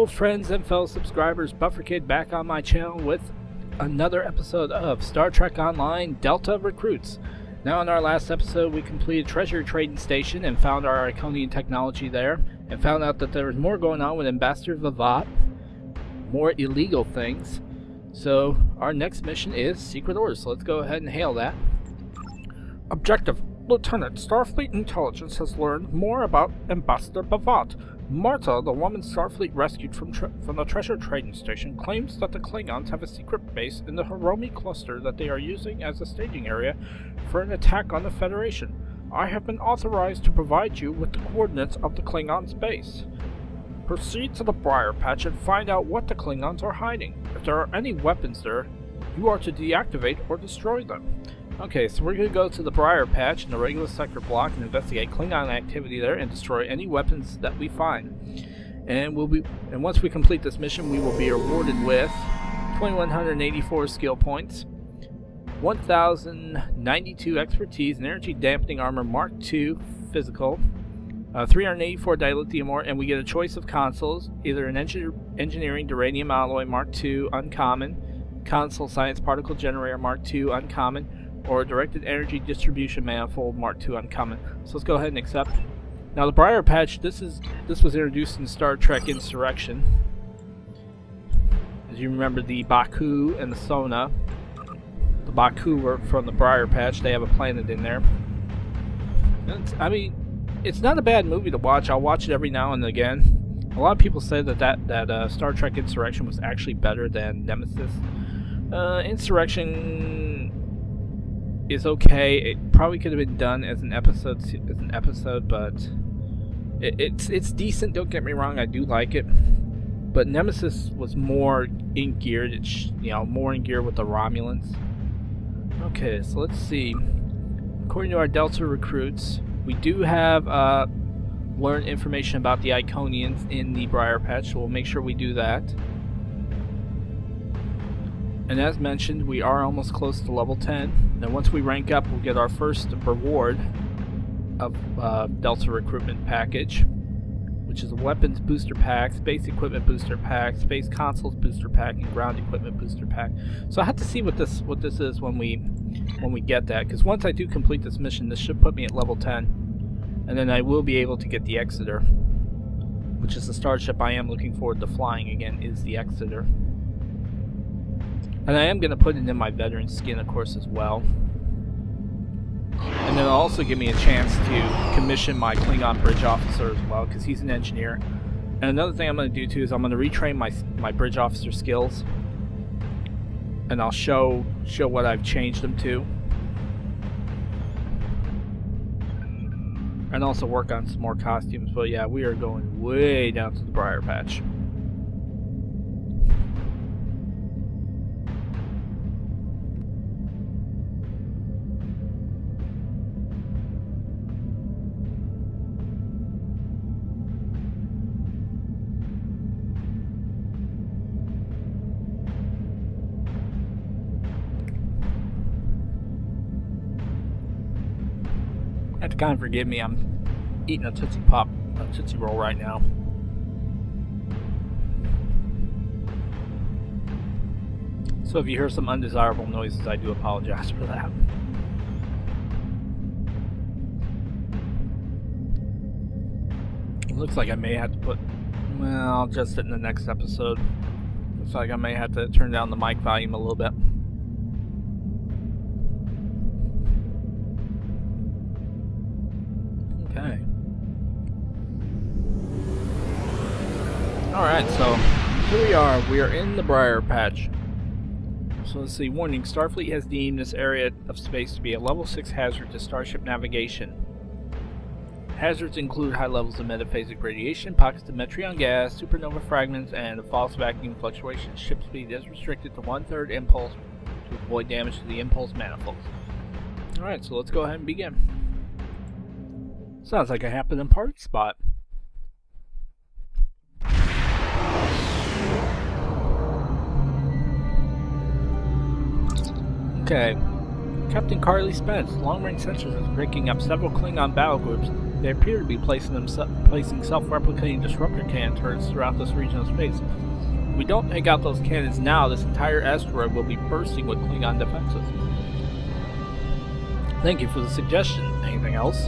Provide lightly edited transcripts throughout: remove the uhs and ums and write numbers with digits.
Hello friends and fellow subscribers, Bufferkid back on my channel with another episode of Star Trek Online Delta Recruits. Now in our last episode we completed Treasure Trading Station and found our Iconian technology there, and found out that there was more going on with Ambassador Vivat, more illegal things. So our next mission is Secret Orders, so let's go ahead and hail that. Objective: Lieutenant, Starfleet Intelligence has learned more about Ambassador Vivat. Marta, the woman Starfleet rescued from the Treasure Trading Station, claims that the Klingons have a secret base in the Hiromi cluster that they are using as a staging area for an attack on the Federation. I have been authorized to provide you with the coordinates of the Klingons' base. Proceed to the Briar Patch and find out what the Klingons are hiding. If there are any weapons there, you are to deactivate or destroy them. Okay, so we're going to go to the Briar Patch in the regular sector block and investigate Klingon activity there and destroy any weapons that we find. And once we complete this mission, we will be rewarded with 2,184 skill points, 1,092 expertise and energy dampening armor Mark II physical, 384 dilithium ore, and we get a choice of consoles, either an engineering duranium alloy Mark II uncommon, console science particle generator Mark II uncommon, or a directed energy distribution manifold Mark II uncommon. So let's go ahead and accept. Now the Briar Patch, this was introduced in Star Trek Insurrection. As you remember, the Baku and the Sona. The Baku were from the Briar Patch. They have a planet in there. It's not a bad movie to watch. I'll watch it every now and again. A lot of people say that Star Trek Insurrection was actually better than Nemesis. Insurrection is okay. It probably could have been done as an episode, but it's decent. Don't get me wrong, I do like it. But Nemesis was more in gear. It's more in gear with the Romulans. Okay, so let's see. According to our Delta recruits, we do have learned information about the Iconians in the Briar Patch, so we'll make sure we do that. And as mentioned, we are almost close to level 10. Then once we rank up, we'll get our first reward of Delta Recruitment Package, which is a Weapons Booster Pack, Space Equipment Booster Pack, Space Consoles Booster Pack, and Ground Equipment Booster Pack. So I have to see what this is when we get that, because once I do complete this mission, this should put me at level 10. And then I will be able to get the Exeter, which is the starship I am looking forward to flying again, is the Exeter. And I am going to put it in my veteran skin, of course, as well. And then it'll also give me a chance to commission my Klingon bridge officer as well, because he's an engineer. And another thing I'm going to do too is I'm going to retrain my bridge officer skills. And I'll show what I've changed them to. And also work on some more costumes. But yeah, we are going way down to the Briar Patch. You have to kind of forgive me, I'm eating a Tootsie Roll right now. So if you hear some undesirable noises, I do apologize for that. It looks like I may have to put, well, just in the next episode. Looks like I may have to turn down the mic volume a little bit. Okay. Alright, so here we are. We are in the Briar Patch. So let's see. Warning, Starfleet has deemed this area of space to be a level 6 hazard to starship navigation. Hazards include high levels of metaphasic radiation, pockets of metreon gas, supernova fragments, and a false vacuum fluctuation. Ship speed is restricted to 1/3 impulse to avoid damage to the impulse manifolds. Alright, so let's go ahead and begin. Sounds like a happening party spot. Okay. Captain Carly Spence, long-range sensors is picking up several Klingon battle groups They appear to be placing self-replicating disruptor cannon turrets throughout this region of space. If we don't take out those cannons now, this entire asteroid will be bursting with Klingon defenses. Thank you for the suggestion. Anything else?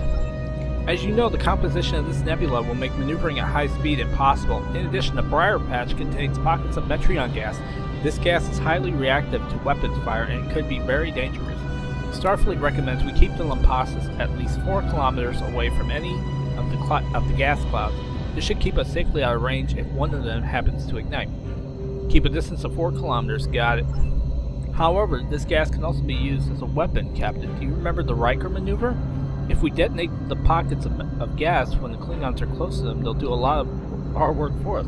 As you know, the composition of this nebula will make maneuvering at high speed impossible. In addition, the Briar Patch contains pockets of Metreon gas. This gas is highly reactive to weapons fire and could be very dangerous. Starfleet recommends we keep the Lampasas at least 4 kilometers away from any of the gas clouds. This should keep us safely out of range if one of them happens to ignite. Keep a distance of 4 kilometers, got it. However, this gas can also be used as a weapon, Captain. Do you remember the Riker maneuver? If we detonate the pockets of gas when the Klingons are close to them, they'll do a lot of our work for us.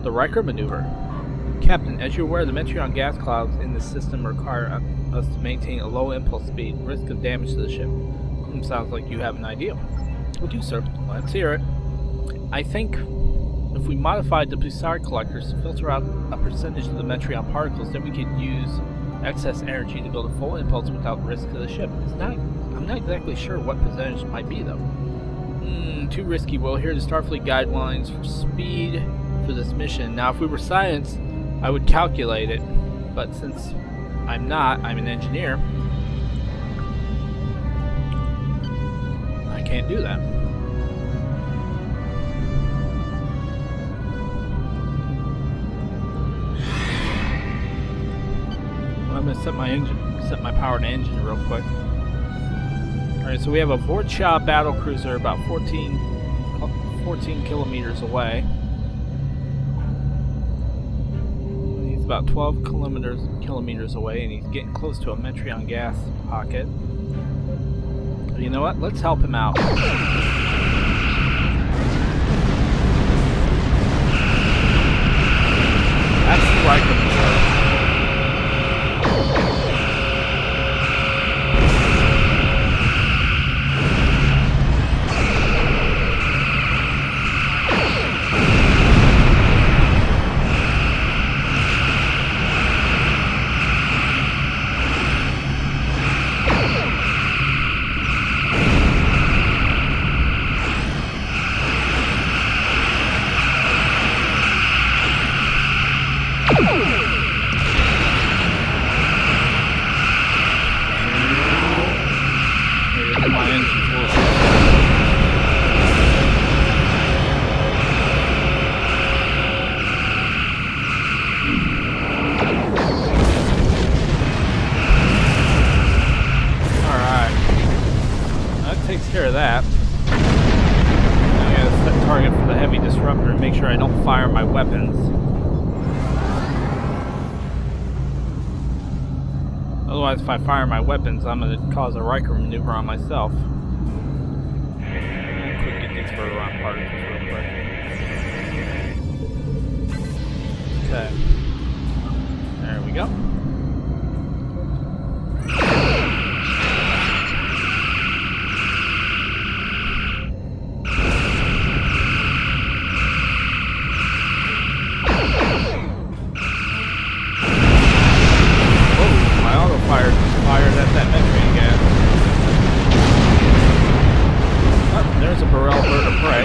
The Riker maneuver. Captain, as you're aware, the Metreon gas clouds in this system require us to maintain a low impulse speed, risk of damage to the ship. Sounds like you have an idea. We do, sir. Let's hear it. I think if we modified the pulsar collectors to filter out a percentage of the Metreon particles, then we could use excess energy to build a full impulse without risk to the ship. I'm not exactly sure what percentage it might be, though. Too risky. We'll hear the Starfleet guidelines for speed for this mission. Now, if we were science, I would calculate it, but since I'm not, I'm an engineer, I can't do that. Well, I'm going to set my power to engine real quick. Alright, so we have a Vorcha battle cruiser about 14 kilometers away. He's about 12 kilometers away, and he's getting close to a Metreon gas pocket. But you know what? Let's help him out. That's the Riker maneuver. Care of that. I gotta set target for the heavy disruptor and make sure I don't fire my weapons. Otherwise, if I fire my weapons, I'm gonna cause a Riker maneuver on myself. Quick get these further around particles real quick. Okay. There we go. Fired at that Metreon gas. Oh, there's a Burrell bird of prey.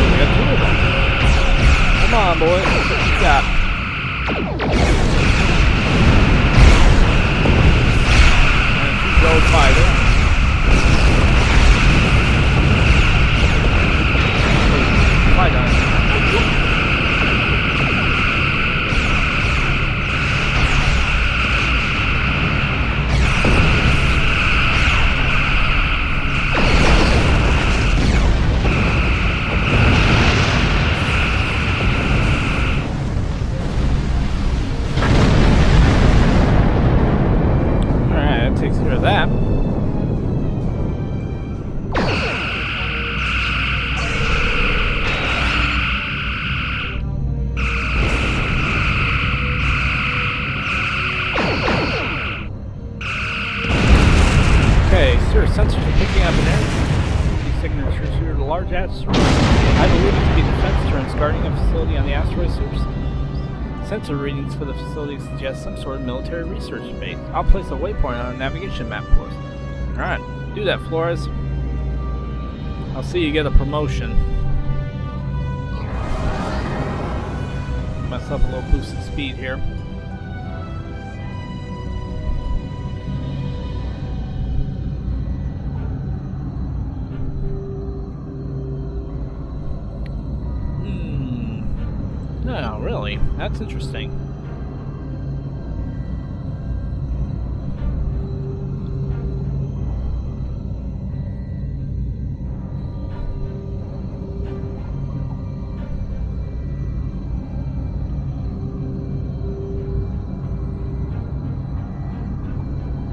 We got 2 of them. Come on, boys. Let's see what you got. And 2 gold fighter. Fight on. Takes care of that. Okay, sir, sensors are picking up an energy. These signatures are a large asteroid. I believe it to be defense turrets guarding a facility on the asteroid surface. Sensor readings for the facility suggest some sort of military research base. I'll place a waypoint on a navigation map for us. Alright, do that, Flores. I'll see you get a promotion. Give myself a little boost in speed here. No, really? That's interesting.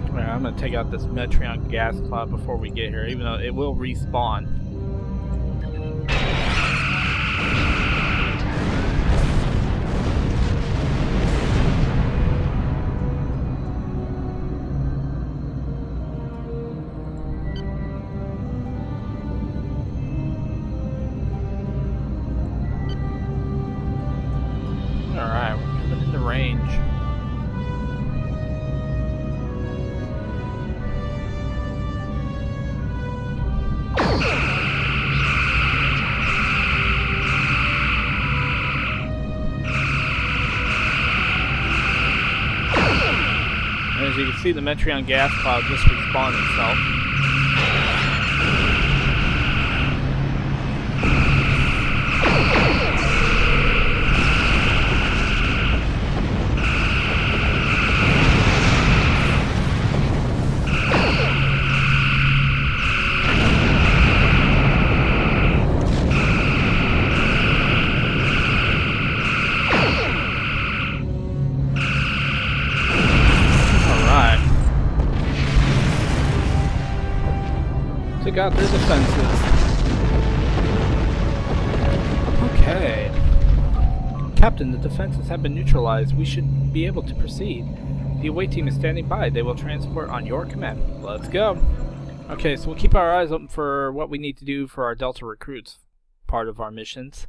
Alright, I'm gonna take out this Metreon gas cloud before we get here, even though it will respawn. Alright, we're coming into range. And as you can see, the Metreon gas cloud just respawned itself. Took out their defenses. Okay. Captain, the defenses have been neutralized. We should be able to proceed. The away team is standing by. They will transport on your command. Let's go. Okay, so we'll keep our eyes open for what we need to do for our Delta recruits, part of our missions.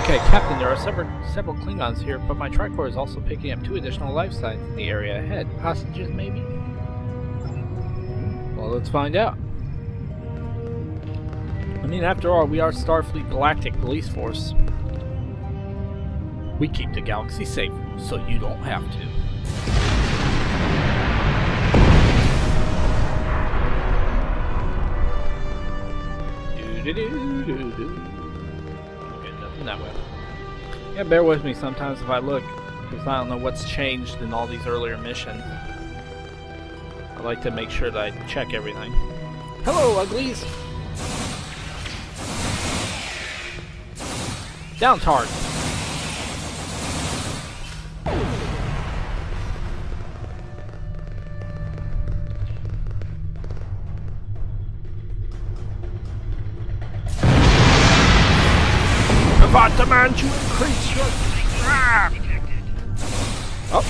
Okay, Captain, there are several Klingons here, but my Tricor is also picking up 2 additional life signs in the area ahead. Hostages, maybe? Well, let's find out. I mean, after all, we are Starfleet Galactic Police Force. We keep the galaxy safe, so you don't have to. Okay, nothing that way. Yeah, bear with me sometimes if I look, because I don't know what's changed in all these earlier missions. I like to make sure that I check everything. Hello, uglies! Down, Tard! Provide demand to increase your... Oh,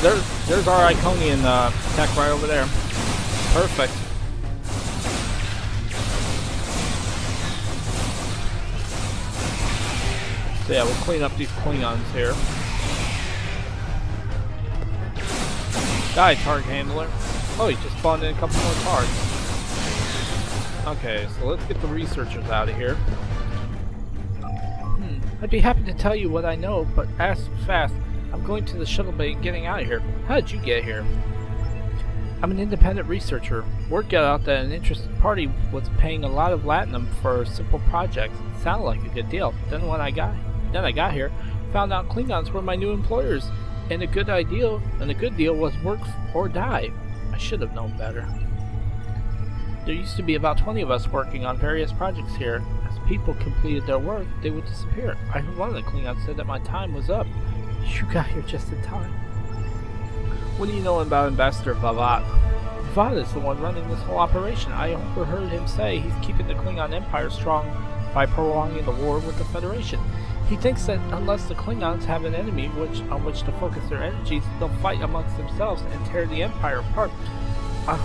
there's our Iconian tech right over there. Perfect. So yeah, we'll clean up these Klingons here. Die, Targ Handler. Oh, he just spawned in a couple more Targs. Okay, so let's get the researchers out of here. I'd be happy to tell you what I know, but ask fast. I'm going to the shuttle bay and getting out of here. How did you get here? I'm an independent researcher. Word got out that an interested party was paying a lot of latinum for simple projects. It sounded like a good deal. Then I got here, found out Klingons were my new employers, and a good deal was work or die. I should have known better. There used to be about 20 of us working on various projects here. As people completed their work, they would disappear. I heard one of the Klingons said that my time was up. You got here just in time. What do you know about Ambassador Vavat? Vavat is the one running this whole operation. I overheard him say he's keeping the Klingon Empire strong by prolonging the war with the Federation. He thinks that unless the Klingons have an enemy on which to focus their energies, they'll fight amongst themselves and tear the Empire apart. I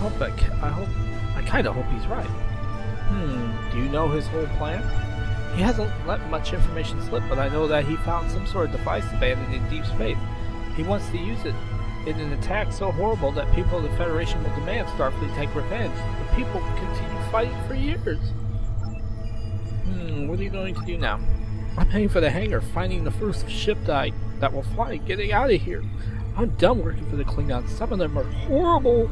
kind of hope he's right. Do you know his whole plan? He hasn't let much information slip, but I know that he found some sort of device abandoned in deep space. He wants to use it in an attack so horrible that people of the Federation will demand Starfleet take revenge. The people will continue fighting for years. What are you going to do now? I'm heading for the hangar, finding the first ship that will fly, getting out of here. I'm done working for the Klingons. Some of them are horrible.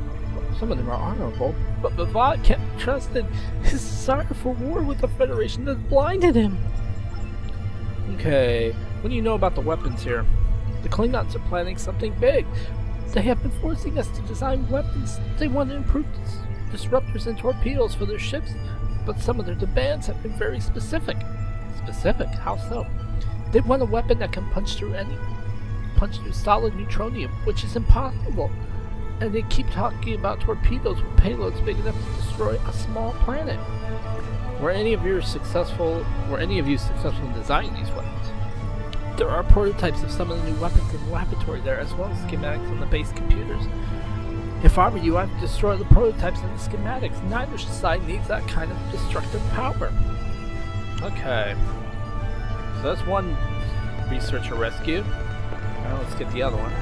Some of them are honorable. But Bavad can't be trusted. His desire for war with the Federation has blinded him. Okay, what do you know about the weapons here? The Klingons are planning something big. They have been forcing us to design weapons. They want to improve disruptors and torpedoes for their ships, but some of their demands have been very specific. Specific? How so? They want a weapon that can punch through solid neutronium, which is impossible. And they keep talking about torpedoes with payloads big enough to destroy a small planet. Were any of you successful in designing these weapons? There are prototypes of some of the new weapons in the laboratory there, as well as schematics on the base computers. If I were you, I'd destroy the prototypes and the schematics. Neither side needs that kind of destructive power. Okay. So that's one researcher rescue. Now let's get the other one.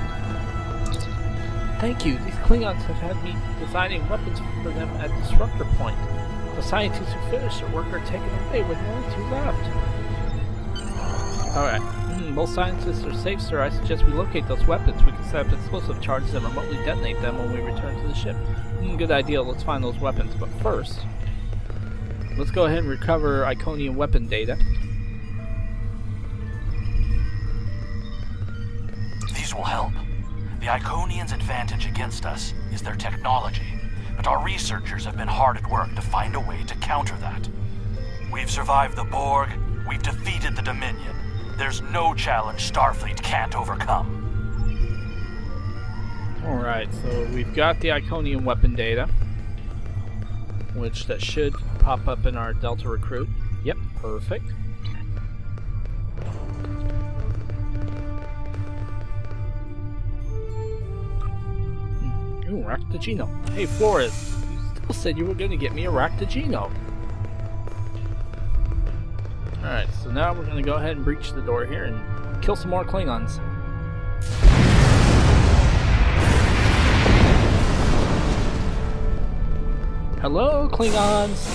Thank you. These Klingons have had me designing weapons for them at Disruptor Point. The scientists who finished their work are taken away with only 2 left. Alright. Both scientists are safe, sir. I suggest we locate those weapons. We can set up explosive charges and remotely detonate them when we return to the ship. Good idea. Let's find those weapons. But first, let's go ahead and recover Iconium weapon data. These will help. The Iconians' advantage against us is their technology, but our researchers have been hard at work to find a way to counter that. We've survived the Borg, we've defeated the Dominion. There's no challenge Starfleet can't overcome. Alright, so we've got the Iconium weapon data, which that should pop up in our Delta recruit. Yep, perfect. Ooh, Ractagino. Hey, Flores, you still said you were going to get me a Ractagino. Alright, so now we're going to go ahead and breach the door here and kill some more Klingons. Hello, Klingons!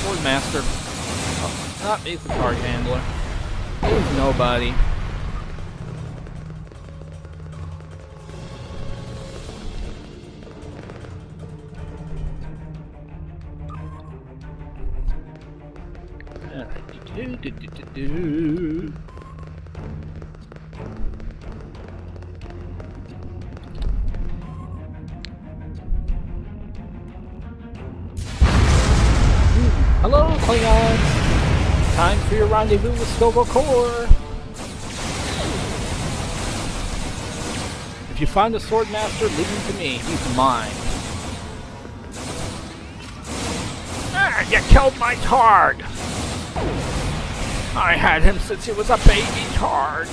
Swordmaster. Oh, not me, the card handler. There's nobody. Hello, Klingons! Time for your rendezvous with Stovo Core! If you find a Swordmaster, leave him to me. He's mine. Ah, you killed my Targ! I had him since he was a baby Targ.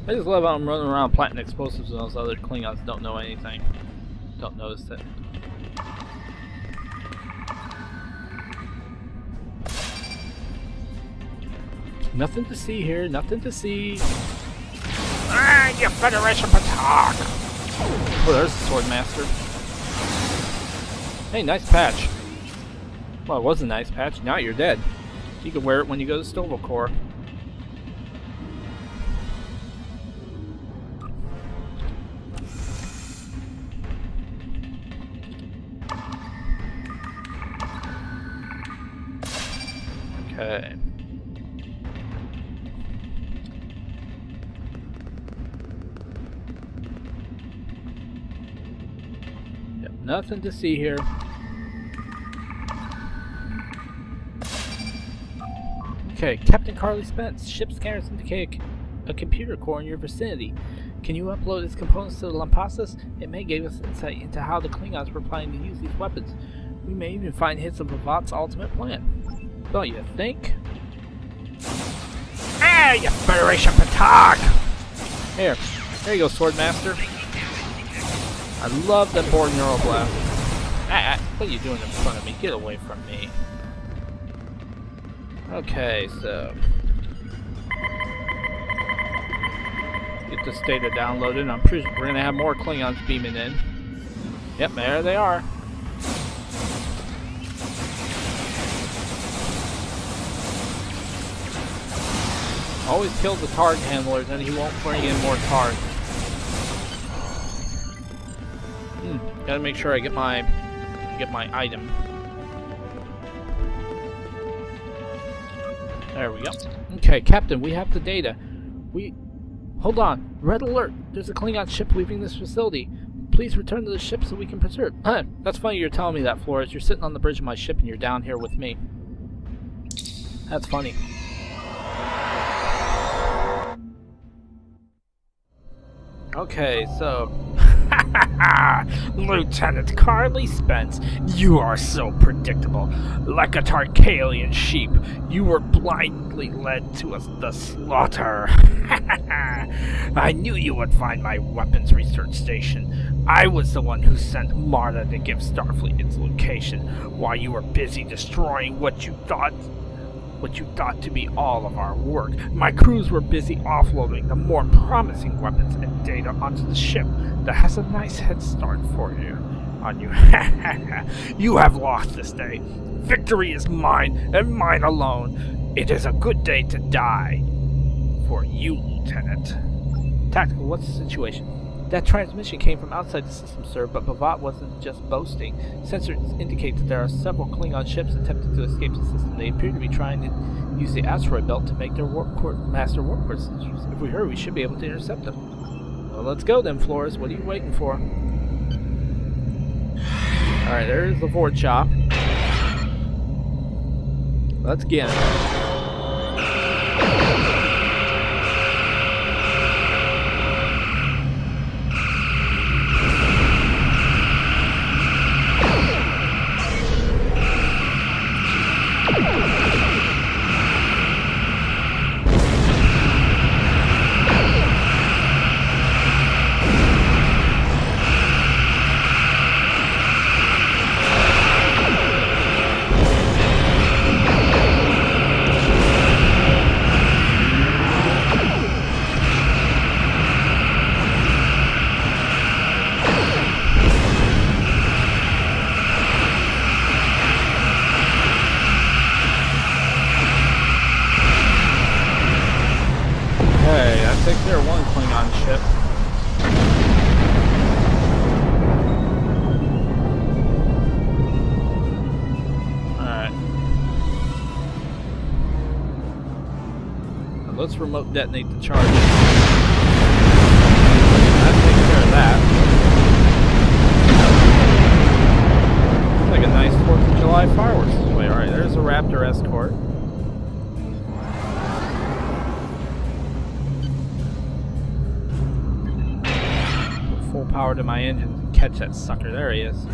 I just love how I'm running around planting explosives and those other Klingons don't know anything. Don't notice it. Nothing to see here, nothing to see. Ah, you Federation Patak! Oh, there's the Swordmaster. Hey, nice patch. Well, it was a nice patch, now you're dead. You can wear it when you go to Stovo Core. Okay. Yep, nothing to see here. Okay, Captain Carly Spence. Ship scanners indicate a computer core in your vicinity. Can you upload its components to the Lampasas? It may give us insight into how the Klingons were planning to use these weapons. We may even find hints of Avat's ultimate plan. Don't you think? Ah, you Federation petard! Here. There you go, Swordmaster. I love that Borg neural blast. What are you doing in front of me? Get away from me. Okay, so... get this data downloaded. I'm pretty sure we're going to have more Klingons beaming in. Yep, there they are. Always kill the target handler, then he won't bring in more targets. Gotta make sure I get my item. There we go. Okay, Captain, we have the data. Hold on. Red alert. There's a Klingon ship leaving this facility. Please return to the ship so we can preserve. That's funny you're telling me that, Flores. You're sitting on the bridge of my ship and you're down here with me. That's funny. Okay, so... Lieutenant Carly Spence, you are so predictable. Like a Tarkalian sheep, you were blindly led to the slaughter. I knew you would find my weapons research station. I was the one who sent Marta to give Starfleet its location, while you were busy destroying what you thought to be all of our work. My crews were busy offloading the more promising weapons and data onto the ship that has a nice head start for you. On you. You have lost this day. Victory is mine, and mine alone. It is a good day to die. For you, Lieutenant. Tactical, what's the situation? That transmission came from outside the system, sir, but Bavat wasn't just boasting. Sensors indicate that there are several Klingon ships attempting to escape the system. They appear to be trying to use the asteroid belt to make their master warp core sensors. If we hurry, we should be able to intercept them. Well, let's go then, Flores. What are you waiting for? Alright, there's the Vord shop. Let's get it. Let's remote detonate the charge. That takes care of that. Looks like a nice 4th of July fireworks display. Alright, there's a Raptor escort. Put full power to my engines and catch that sucker. There he is.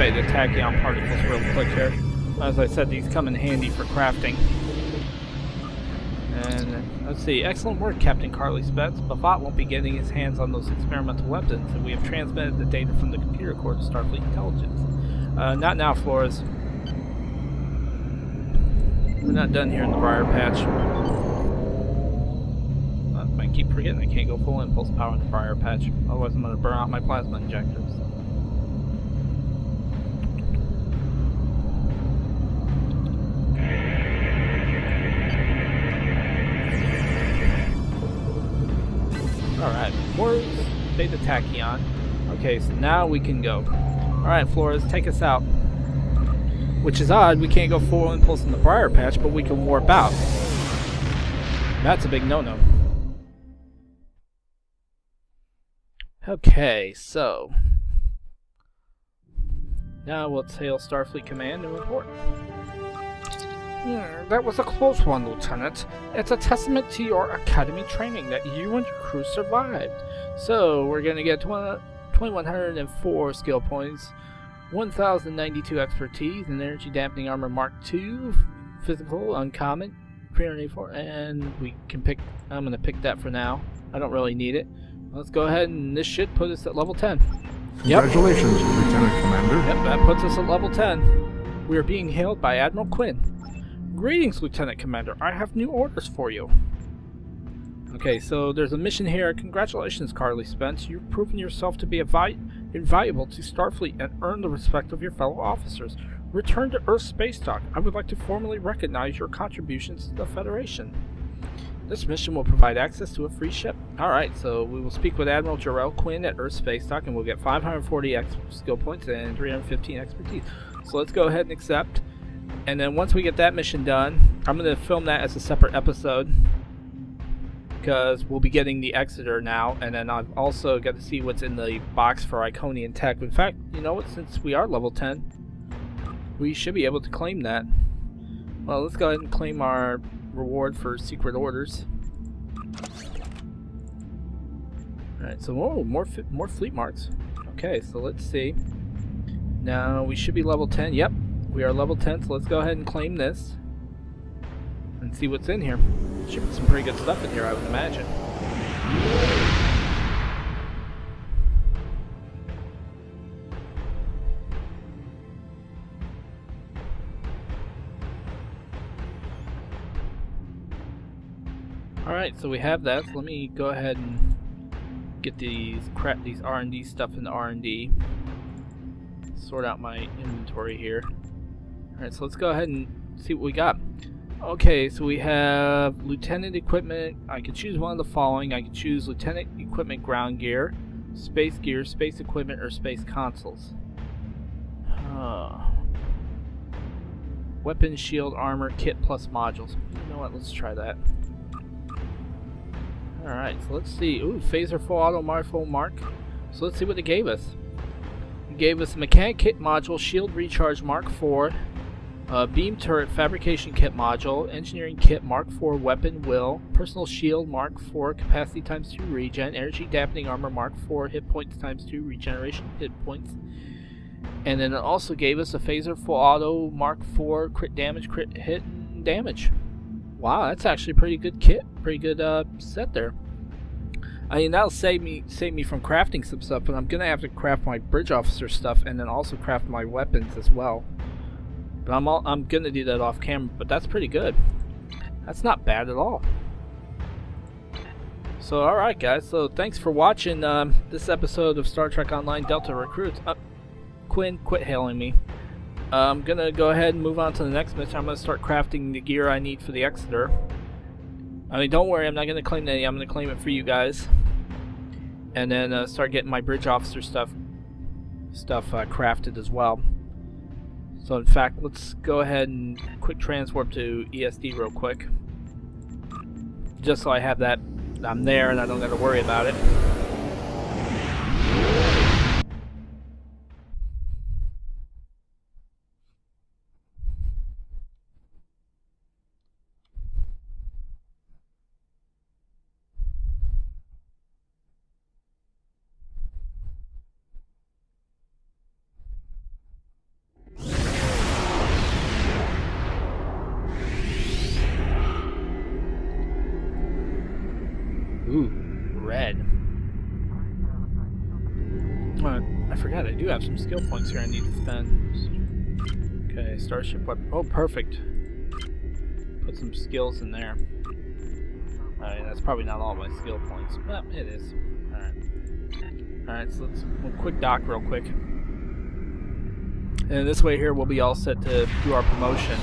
The tachyon particles real quick here. As I said, these come in handy for crafting. And let's see. Excellent work, Captain Carly Spence. Bavat won't be getting his hands on those experimental weapons, and we have transmitted the data from the computer core to Starfleet Intelligence. Not now, Flores. We're not done here in the Briar Patch. I might keep keep forgetting I can't go full impulse power in the briar patch. Otherwise I'm going to burn out my plasma injectors. Alright, more beta tachyon. Okay, so now we can go. Alright, Flores, take us out. Which is odd, we can't go full impulse in the briar patch, but we can warp out. That's a big no-no. Okay, so now we'll tail Starfleet Command and report. That was a close one, Lieutenant. It's a testament to your academy training that you and your crew survived. So, we're going to get 2,104 skill points, 1,092 expertise, and energy dampening armor Mark II, physical, uncommon, 384, and we can pick, I'm going to pick that for now. I don't really need it. Let's go ahead, and this should put us at level 10. Congratulations, Lieutenant Commander. Yep, that puts us at level 10. We are being hailed by Admiral Quinn. Greetings, Lieutenant Commander. I have new orders for you. Okay, so there's a mission here. Congratulations, Carly Spence. You've proven yourself to be invaluable to Starfleet and earned the respect of your fellow officers. Return to Earth space dock. I would like to formally recognize your contributions to the Federation. This mission will provide access to a free ship. Alright, so we will speak with Admiral Jarrell Quinn at Earth space dock, and we'll get 540 skill points and 315 expertise. So let's go ahead and accept. And then once we get that mission done, I'm going to film that as a separate episode, because we'll be getting the Exeter now, and then I've also got to see what's in the box for Iconian Tech. In fact, you know what, since we are level 10, we should be able to claim that. Well, let's go ahead and claim our reward for secret orders. Alright, so more fleet marks. Okay, so let's see. Now we should be level 10. Yep, we are level 10, so let's go ahead and claim this and see what's in here. Should be some pretty good stuff in here, I would imagine. Alright, so we have that. So let me go ahead and get these R&D stuff into R&D. Sort out my inventory here. Alright, so let's go ahead and see what we got. Okay, so we have Lieutenant Equipment. I can choose one of the following. I can choose Lieutenant Equipment Ground Gear, Space Equipment, or Space Consoles. Weapon, Shield, Armor, Kit plus Modules. You know what, let's try that. Alright, so let's see. Ooh, Phaser Full Auto Marful Mark. So let's see what they gave us. They gave us a Mechanic Kit Module, Shield Recharge Mark IV, Beam Turret Fabrication Kit Module, Engineering Kit Mark IV Weapon Will, Personal Shield Mark IV Capacity times 2 Regen, Energy Dampening Armor Mark IV Hit Points times 2 Regeneration Hit Points. And then it also gave us a Phaser Full Auto Mark IV Crit Damage, Crit Hit, and Damage. Wow, that's actually a pretty good kit. Pretty good set there. I mean, that'll save me from crafting some stuff, but I'm gonna have to craft my bridge officer stuff and then also craft my weapons as well. But I'm gonna do that off camera. But that's pretty good. That's not bad at all. So alright guys, so thanks for watching this episode of Star Trek Online Delta Recruits. Quinn, quit hailing me. I'm gonna go ahead and move on to the next mission. I'm gonna start crafting the gear I need for the Exeter. I mean, don't worry, I'm not gonna claim any. I'm gonna claim it for you guys, and then start getting my bridge officer stuff crafted as well. So in fact, let's go ahead and quick transwarp to ESD real quick, just so I have that. I'm there and I don't gotta worry about it. Ooh, red. I forgot I do have some skill points here I need to spend. Okay, Starship weapon. Oh, perfect. Put some skills in there. I mean, that's probably not all my skill points, but it is. Alright. Alright, so we'll quick dock real quick. And this way here, we'll be all set to do our promotion.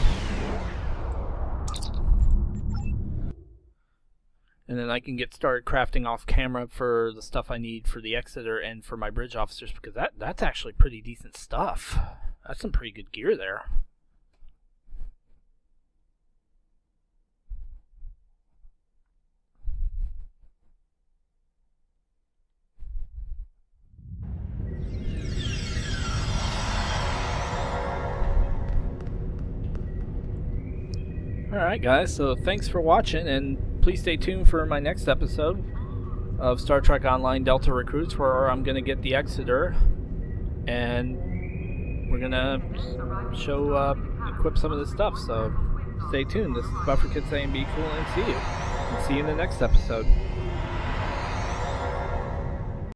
And then I can get started crafting off camera for the stuff I need for the Exeter and for my bridge officers, because that's actually pretty decent stuff. That's some pretty good gear there. Alright guys, so thanks for watching, and please stay tuned for my next episode of Star Trek Online Delta Recruits, where I'm going to get the Exeter, and we're going to equip some of this stuff, so stay tuned. This is Buffer Kid saying be cool and see you. And see you in the next episode.